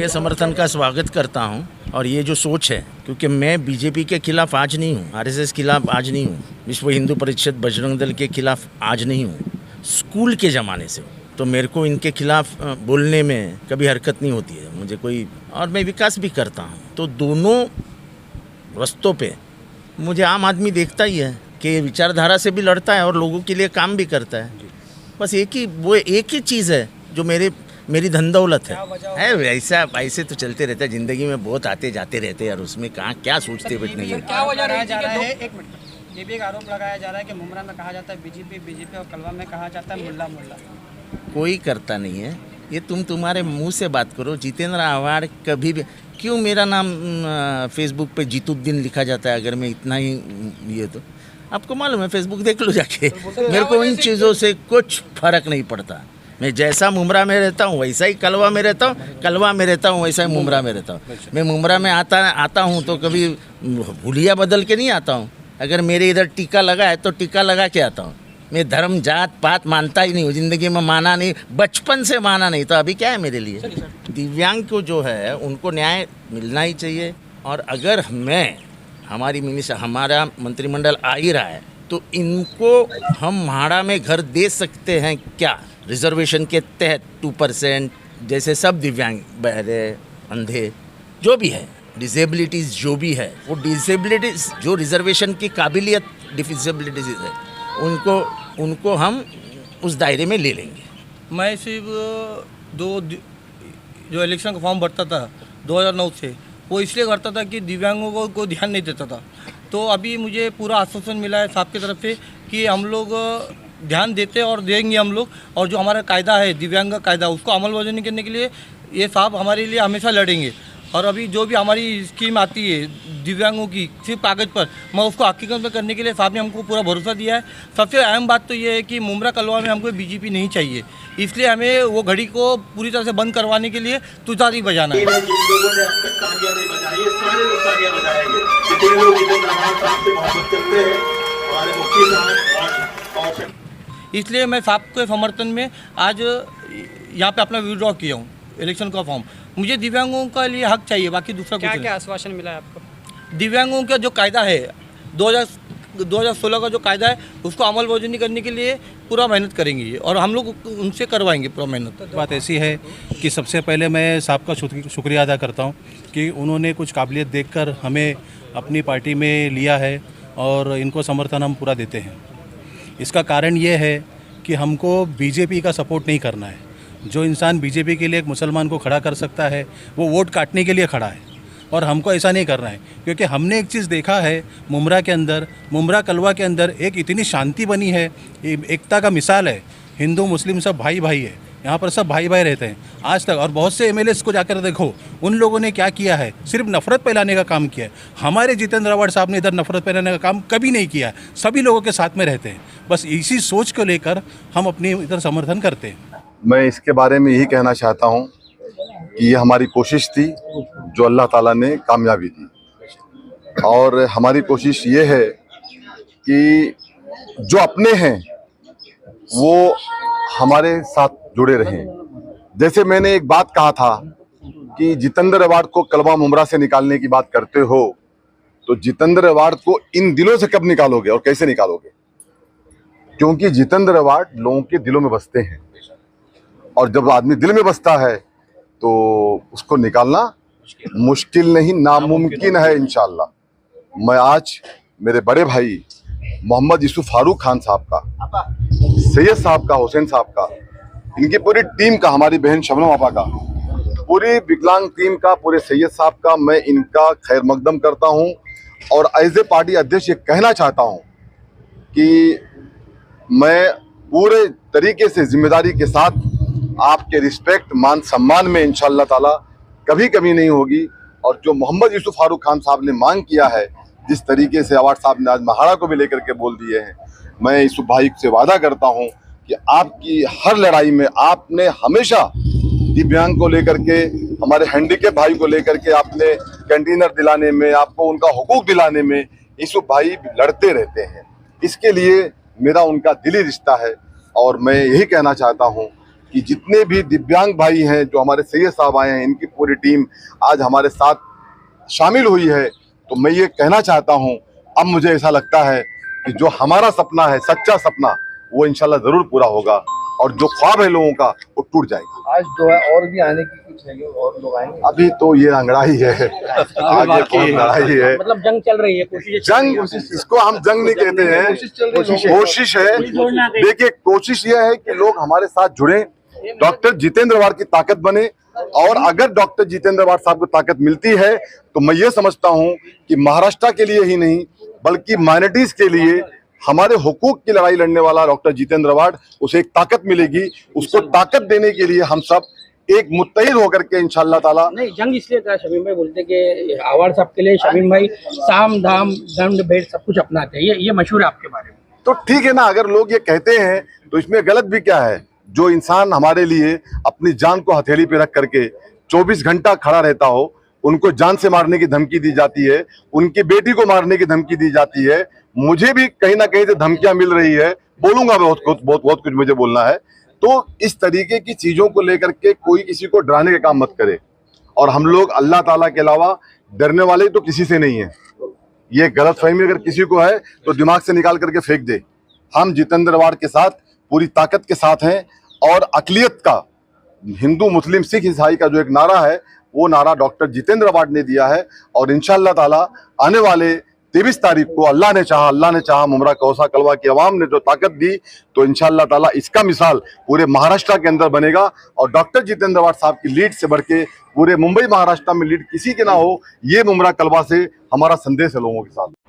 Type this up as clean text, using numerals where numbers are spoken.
ये समर्थन का स्वागत करता हूँ। और ये जो सोच है, क्योंकि मैं बीजेपी के खिलाफ आज नहीं हूँ, आरएसएस के खिलाफ आज नहीं हूँ, विश्व हिंदू परिषद बजरंग दल के खिलाफ आज नहीं हूँ, स्कूल के ज़माने से। तो मेरे को इनके खिलाफ बोलने में कभी हरकत नहीं होती है मुझे कोई, और मैं विकास भी करता हूँ। तो दोनों रस्तों पे मुझे आम आदमी देखता ही है कि विचारधारा से भी लड़ता है और लोगों के लिए काम भी करता है। बस एक ही चीज़ है जो मेरी धन दौलत है वैसा ऐसे तो चलते रहता है ज़िंदगी में, बहुत आते जाते रहते हैं और उसमें कहाँ क्या सोचते बैठने के। क्या वजह लगाया जा रहा है, एक मिनट, ये भी एक आरोप लगाया जा रहा है कि मुमरा में कहा जाता है बीजेपी और कलवा में कहा जाता है मुल्ला। कोई करता नहीं है ये, तुम्हारे मुंह से बात करो। जितेंद्र आव्हाड कभी भी, क्यों मेरा नाम फेसबुक पे जीतुद्दीन लिखा जाता है? अगर मैं इतना ही ये, तो आपको मालूम है, फेसबुक देख लो जाके। मेरे को इन चीज़ों से कुछ फर्क नहीं पड़ता। मैं जैसा मुमरा में रहता हूँ वैसा ही कलवा में रहता हूँ, कलवा में रहता हूँ वैसा ही मुमरा में रहता हूँ। मैं मुमरा में आता हूँ तो कभी हुलिया बदल के नहीं आता हूँ। अगर मेरे इधर टीका लगा है तो टीका लगा के आता हूँ। मैं धर्म जात पात मानता ही नहीं हूँ, ज़िंदगी में माना नहीं, बचपन से माना नहीं, तो अभी क्या है मेरे लिए। दिव्यांग को जो है उनको न्याय मिलना ही चाहिए। और अगर हमारा मंत्रिमंडल आ ही रहा है तो इनको हम भाड़ा में घर दे सकते हैं क्या? रिजर्वेशन के तहत 2%, जैसे सब दिव्यांग, बहरे, अंधे, जो भी है, डिसेबिलिटीज़ जो भी है, वो डिसेबिलिटीज़ जो रिजर्वेशन की काबिलियत डिसेबिलिटीज़ है, उनको हम उस दायरे में ले लेंगे। मैं सिर्फ जो इलेक्शन का फॉर्म भरता था 2009 से, वो इसलिए करता था कि दिव्यांगों को ध्यान नहीं देता था। तो अभी मुझे पूरा आश्वासन मिला है साहब की तरफ से कि हम लोग ध्यान देते और देंगे हम लोग, और जो हमारा कायदा है दिव्यांग का कायदा, उसको अमलबजानी करने के लिए ये साहब हमारे लिए हमेशा लड़ेंगे। और अभी जो भी हमारी स्कीम आती है दिव्यांगों की सिर्फ कागज़ पर, मैं उसको हकीकत में करने के लिए साहब ने हमको पूरा भरोसा दिया है। सबसे अहम बात तो ये है कि मुमरा कलवा में हमको बीजेपी नहीं चाहिए, इसलिए हमें वो घड़ी को पूरी तरह से बंद करवाने के लिए तुतारी बजाना है। इसलिए मैं साहब के समर्थन में आज यहाँ पे अपना विड्रॉ किया हूँ इलेक्शन का फॉर्म। मुझे दिव्यांगों का लिए हक चाहिए, बाकी दूसरा कुछ नहीं। क्या आश्वासन मिला है आपको? दिव्यांगों का जो कायदा है 2016 का जो कायदा है उसको अमलबजानी करने के लिए पूरा मेहनत करेंगे और हम लोग उनसे करवाएंगे पूरा मेहनत। बात ऐसी है कि सबसे पहले मैं साहब का शुक्रिया अदा करता हूँ कि उन्होंने कुछ काबिलियत देखकर हमें अपनी पार्टी में लिया है और इनको समर्थन हम पूरा देते हैं। इसका कारण ये है कि हमको बीजेपी का सपोर्ट नहीं करना है। जो इंसान बीजेपी के लिए एक मुसलमान को खड़ा कर सकता है वो वोट काटने के लिए खड़ा है, और हमको ऐसा नहीं करना है। क्योंकि हमने एक चीज़ देखा है मुमरा के अंदर, मुमरा कलवा के अंदर एक इतनी शांति बनी है, एकता का मिसाल है। हिंदू मुस्लिम सब भाई भाई है, यहाँ पर सब भाई भाई रहते हैं आज तक। और बहुत से एमएलएस को जाकर देखो, उन लोगों ने क्या किया है, सिर्फ नफरत फैलाने का काम किया है। हमारे जितेंद्र आव्हाड साहब ने इधर नफरत फैलाने का काम कभी नहीं किया है, सभी लोगों के साथ में रहते हैं। बस इसी सोच को लेकर हम अपनी इधर समर्थन करते हैं। मैं इसके बारे में यही कहना चाहता हूँ कि ये हमारी कोशिश थी जो अल्लाह ताला ने कामयाबी दी, और हमारी कोशिश ये है कि जो अपने हैं वो हमारे साथ जुड़े रहें। जैसे मैंने एक बात कहा था कि जितेंद्र आव्हाड को कलवा मुमरा से निकालने की बात करते हो, तो जितेंद्र आव्हाड को इन दिलों से कब निकालोगे और कैसे निकालोगे? क्योंकि जितेंद्र आव्हाड लोगों के दिलों में बसते हैं, और जब आदमी दिल में बसता है तो उसको निकालना मुश्किल नहीं, नामुमकिन है इंशाअल्लाह। मैं आज मेरे बड़े भाई मोहम्मद यूसुफ फारूक खान साहब का, सैयद साहब का, हुसैन साहब का, इनकी पूरी टीम का, हमारी बहन शबनम आपा का, पूरी विकलांग टीम का, पूरे सैयद साहब का मैं इनका खैर मकदम करता हूं। और एज ए पार्टी अध्यक्ष ये कहना चाहता हूं कि मैं पूरे तरीके से जिम्मेदारी के साथ आपके रिस्पेक्ट, मान सम्मान में इंशाअल्लाह ताला कभी कमी नहीं होगी। और जो मोहम्मद यूसुफ फारूक खान साहब ने मांग किया है, जिस तरीके से आव्हाड साहब ने आज महाड़ा को भी लेकर के बोल दिए हैं, मैं यूसुफ भाई से वादा करता हूं कि आपकी हर लड़ाई में आपने हमेशा दिव्यांग को लेकर के, हमारे हैंडीकैप भाई को लेकर के, आपने कंटेनर दिलाने में, आपको उनका हुकूक दिलाने में यूसुफ भाई लड़ते रहते हैं। इसके लिए मेरा उनका दिली रिश्ता है, और मैं यही कहना चाहता हूं कि जितने भी दिव्यांग भाई हैं जो हमारे सैयद साहब आए हैं, इनकी पूरी टीम आज हमारे साथ शामिल हुई है। तो मैं ये कहना चाहता हूँ, अब मुझे ऐसा लगता है कि जो हमारा सपना है, सच्चा सपना, वो इंशाल्लाह ज़रूर पूरा होगा और जो ख्वाब है लोगों का वो टूट जाएगा। आज जो है और भी आने की कुछ है, और लोग आएंगे। अभी तो ये अंगड़ाई है, आगे बहुत लड़ाई है, मतलब जंग चल रही है, कोशिश जंग, इसको हम जंग नहीं कहते हैं, कोशिश है। देखिए, कोशिश ये है कि लोग हमारे साथ जुड़े, डॉक्टर जितेंद्र अवार्ड की ताकत बने, और अगर डॉक्टर जितेंद्र अवार्ड साहब को ताकत मिलती है तो मैं ये समझता हूँ कि महाराष्ट्र के लिए ही नहीं बल्कि माइनॉरिटीज के लिए हमारे हुकूक की लड़ाई लड़ने वाला डॉक्टर जितेंद्र अवार्ड, उसे एक ताकत मिलेगी। उसको ताकत देने के लिए हम सब एक मुत्तहिद होकर के इंशाअल्लाह ताला। नहीं, जंग इसलिए कहा, शमीम भाई बोलते कि अवार्ड साहब के लिए शमीम भाई साम दाम दंड भेद सब कुछ अपनाते हैं, ये मशहूर है आपके बारे में। तो ठीक है ना, अगर लोग ये कहते हैं तो इसमें गलत भी क्या है। जो इंसान हमारे लिए अपनी जान को हथेली पे रख करके 24 घंटा खड़ा रहता हो, उनको जान से मारने की धमकी दी जाती है, उनकी बेटी को मारने की धमकी दी जाती है, मुझे भी कहीं ना कहीं से धमकियां मिल रही है, बोलूंगा बहुत कुछ मुझे बोलना है। तो इस तरीके की चीजों को लेकर के कोई किसी को डराने का काम मत करे। और हम लोग अल्लाह ताला के अलावा डरने वाले तो किसी से नहीं है। ये गलतफहमी अगर किसी को है तो दिमाग से निकाल करके फेंक दे। हम जितेंद्र अवार्ड के साथ पूरी ताकत के साथ हैं, और अक़लियत का, हिंदू मुस्लिम सिख ईसाई का जो एक नारा है, वो नारा डॉक्टर जितेंद्र अवार्ड ने दिया है। और इंशाअल्लाह ताला आने वाले 23 तारीख को अल्लाह ने चाहा मुमरा कौसा कलवा की आवाम ने जो ताकत दी, तो इंशाअल्लाह ताला इसका मिसाल पूरे महाराष्ट्र के अंदर बनेगा। और डॉक्टर जितेंद्र अवार्ड साहब की लीड से बढ़ के पूरे मुंबई महाराष्ट्र में लीड किसी के ना हो, ये मुमरा कलवा से हमारा संदेश है लोगों के साथ।